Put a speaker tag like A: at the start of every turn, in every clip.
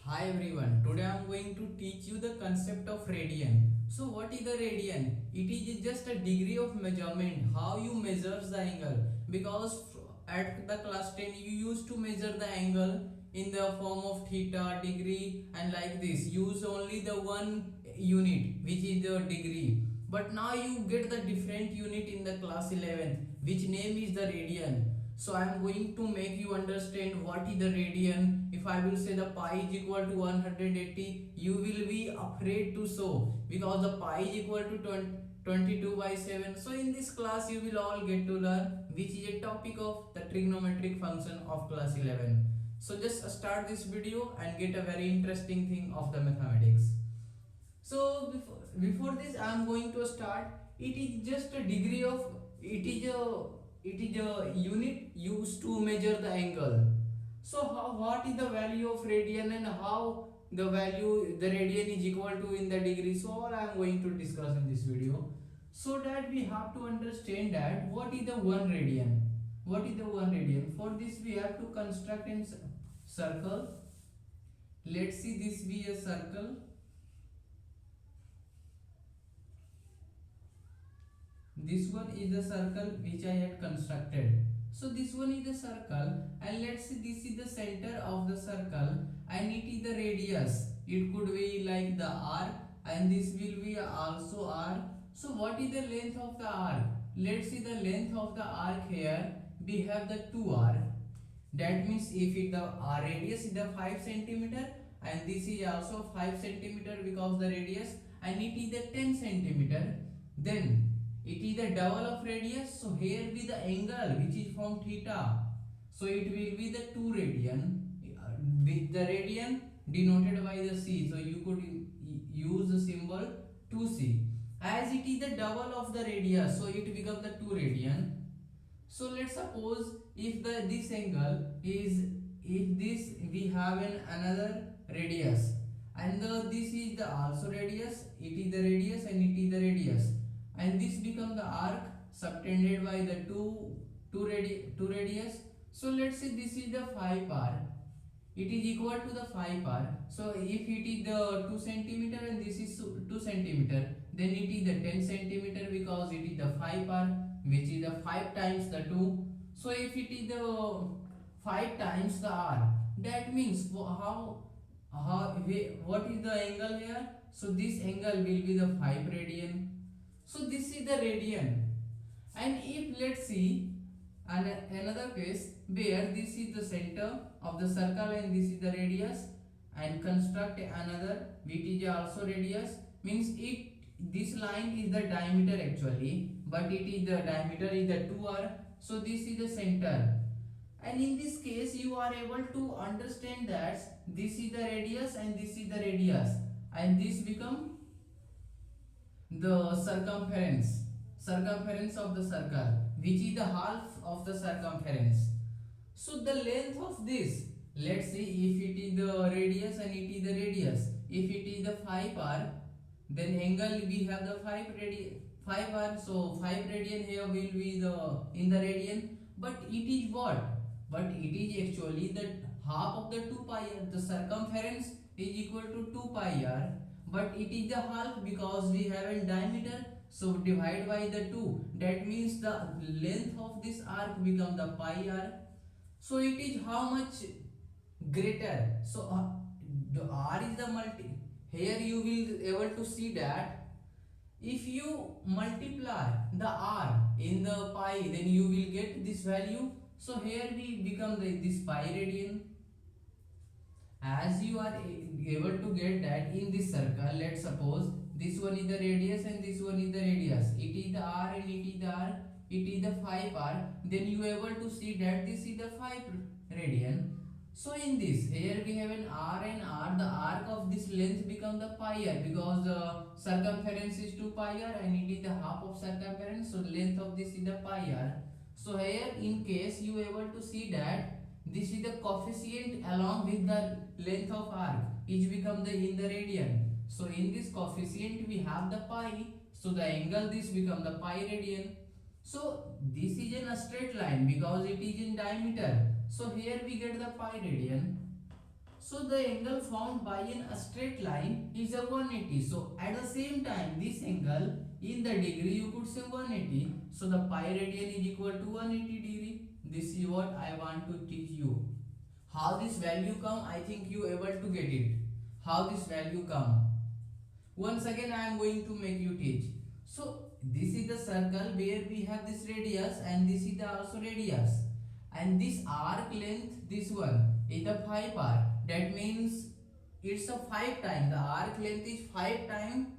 A: Hi everyone, today I am going to teach you the concept of radian. So what is the radian? It is just a degree of measurement, how you measure the angle. Because at the class 10 you used to measure the angle in the form of theta, degree and like this. Use only the one unit which is the degree. But now you get the different unit in the class 11th which name is the radian. So I am going to make you understand what is the radian. If I will say the pi is equal to 180, you will be afraid to show because the pi is equal to 22 by 7. So in this class you will all get to learn which is a topic of the trigonometric function of class 11. So just start this video and get a very interesting thing of the mathematics. So before this I am going to start. It is just a degree of it is a unit used to measure the angle. So what is the value of radian and how the radian is equal to in the degree. So all I am going to discuss in this video. So that we have to understand that what is the 1 radian. What is the 1 radian? For this we have to construct a circle. Let's see this be a circle. This one is the circle which I had constructed. So this one is the circle and let's see this is the center of the circle and it is the radius. It could be like the arc and this will be also arc. So what is the length of the arc? Let's see the length of the arc here. We have the 2 arc. That means if it the radius is the 5 centimeter and this is also 5 centimeter because the radius and it is the 10 centimeter, then it is the double of radius. So here be the angle which is from theta. So it will be the 2 radian with the radian denoted by the c. So you could use the symbol 2c. As it is the double of the radius, so it becomes the 2 radian. So let's suppose if this angle is if this we have another radius and this is the also radius. It is the radius and it is the radius. And this become the arc subtended by the two radius. So let's say this is the 5 r. It is equal to the 5 r. So if it is the 2 centimeter and this is 2 centimeter, then it is the 10 centimeter because it is the 5 r, which is the 5 times the 2. So if it is the 5 times the r, that means what is the angle here? So this angle will be the 5 radian. So this is the radian. And if let's see another case where this is the center of the circle and this is the radius and construct another which is also radius, means this line is the diameter actually, but it is the diameter is the 2r. So this is the center. And in this case you are able to understand that this is the radius and this is the radius and this become the circumference of the circle, which is the half of the circumference. So the length of this, let's see if it is the radius and it is the radius. If it is the 5 r, then angle we have the 5 r. So 5 radian here will be the in the radian. But it is what? But it is actually the half of the 2 pi r. The circumference is equal to 2 pi r. But it is the half because we have a diameter. So divide by the 2. That means the length of this arc become the pi r. So it is how much greater. So the r is the multi. Here you will able to see that if you multiply the r in the pi, then you will get this value. So here we become this pi radian. As you are able to get that in this circle, let's suppose this one is the radius and this one is the radius. It is the r and it is the r. It is the 5 r. Then you are able to see that this is the 5 radian. So in this, here we have an r and r. The arc of this length become the pi r because the circumference is 2 pi r and it is the half of circumference. So length of this is the pi r. So here in case you are able to see that this is the coefficient along with the length of arc, each become the in the radian. So in this coefficient we have the pi. So the angle this become the pi radian. So this is in a straight line because it is in diameter. So here we get the pi radian. So the angle formed by a straight line is a 180. So at the same time, this angle in the degree you could say 180. So the pi radian is equal to 180 degree. This is what I want to teach you. How this value come? I think you able to get it. How this value come? Once again, I am going to make you teach. So this is the circle where we have this radius, and this is the also radius, and this arc length, this one is the 5 r. That means it's a 5 time. The arc length is 5 time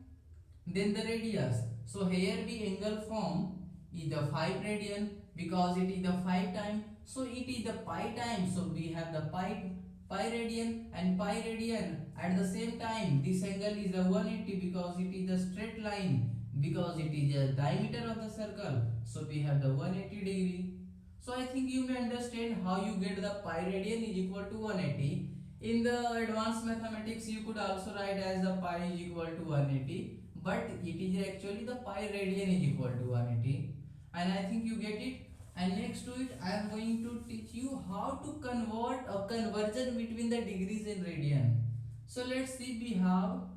A: then the radius. So here we angle form is the 5 radian because it is the 5 time. So it is the pi time. So we have the pi radian and pi radian. At the same time, this angle is a 180 because it is a straight line, because it is the diameter of the circle. So we have the 180 degree. So I think you may understand how you get the pi radian is equal to 180. In the advanced mathematics, you could also write as the pi is equal to 180, but it is actually the pi radian is equal to 180, and I think you get it. And next to it, I am going to teach you how to convert a conversion between the degrees in radian. So let's see, we have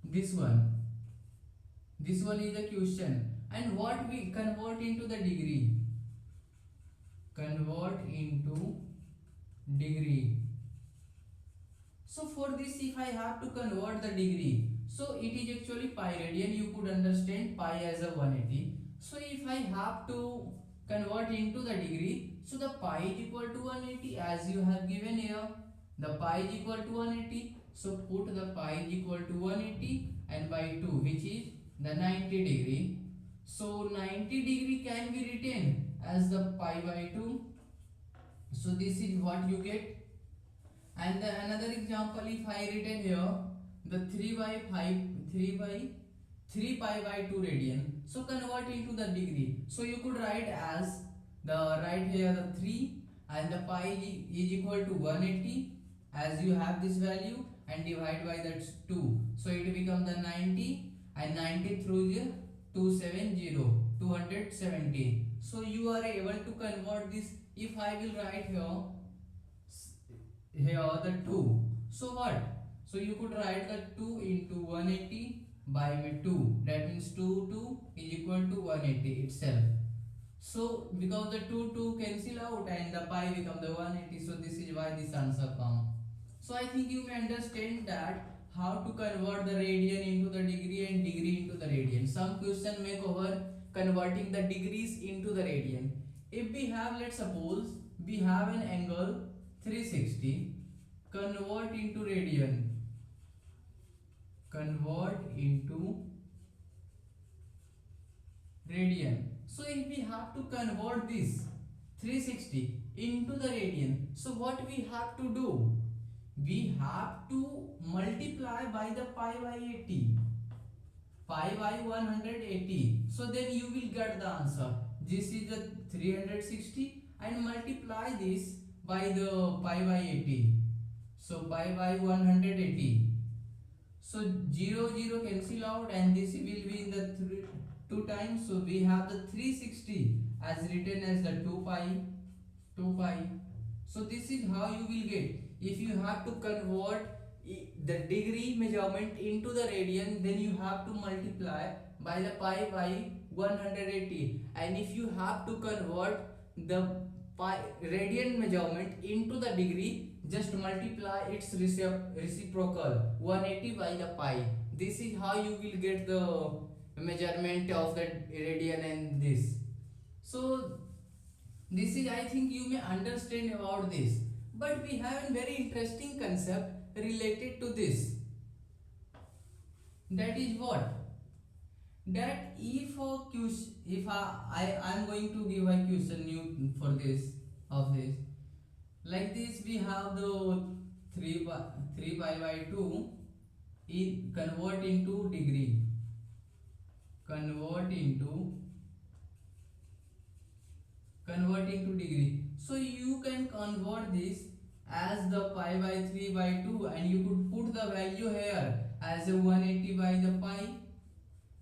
A: this one. This one is the question, and what we convert into the degree. Convert into degree. So for this, if I have to convert the degree, so it is actually pi radian. You could understand pi as a 180. So if I have to convert into the degree, so the pi is equal to 180 as you have given here. The pi is equal to 180. So put the pi is equal to 180 and by 2, which is the 90 degree. So 90 degree can be written as the pi by 2. So this is what you get. And the another example, if I written here the 3 pi by 2 radian, so convert into the degree. So you could write as the right here the 3 and the pi is equal to 180 as you have this value, and divide by that 2. So it becomes the 90, and 90 through the 270. So you are able to convert this. If I will write here the 2, so what? So you could write the 2 into 180 by 2. That means 2 is equal to 180 itself. So because the 2 cancel out and the pi become the 180, so this is why this answer come. So I think you may understand that how to convert the radian into the degree and degree into the radian. Some question may cover converting the degrees into the radian. If we have, let's suppose we have an angle 360, convert into radian. Convert into radian. So if we have to convert this 360 into the radian, so what we have to do? We have to multiply by the pi by 80. Pi by 180. So then you will get the answer. This is the 360 and multiply this by the pi by 80. So pi by 180. So 0 cancel out and this will be in the 2 times. So we have the 360 as written as the 2 pi. So this is how you will get. If you have to convert the degree measurement into the radian, then you have to multiply by the pi by 180. And if you have to convert the radian measurement into the degree, just multiply its reciprocal 180 by the pi. This is how you will get the measurement of the radian and this. So this is, I think you may understand about this. But we have a very interesting concept related to this. That is what? That if I am going to give a question new for this of this. Like this, we have the 3 pi by 2 in convert into degree. Convert into degree. So you can convert this as the pi by 3 by 2 and you could put the value here as a 180 by the pi.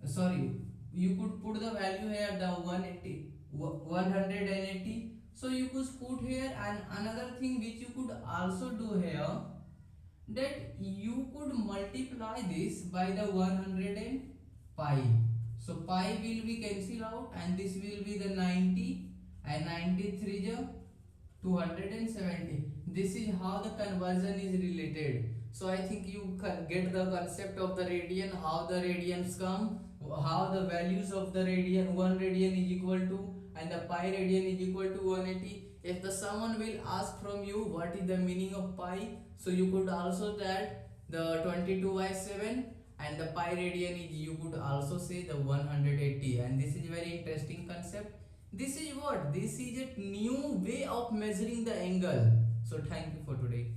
A: Sorry, you could put the value here the 180. So you could put here, and another thing which you could also do here, that you could multiply this by the 100 and pi. So pi will be cancel out and this will be the 90 and 93 is 270. This is how the conversion is related. So I think you can get the concept of the radian, how the radians come, how the values of the radian, 1 radian is equal to and the pi radian is equal to 180. If the someone will ask from you what is the meaning of pi, so you could also that the 22 by 7 and the pi radian is, you could also say the 180, and this is very interesting concept. This is what? This is a new way of measuring the angle. So thank you for today.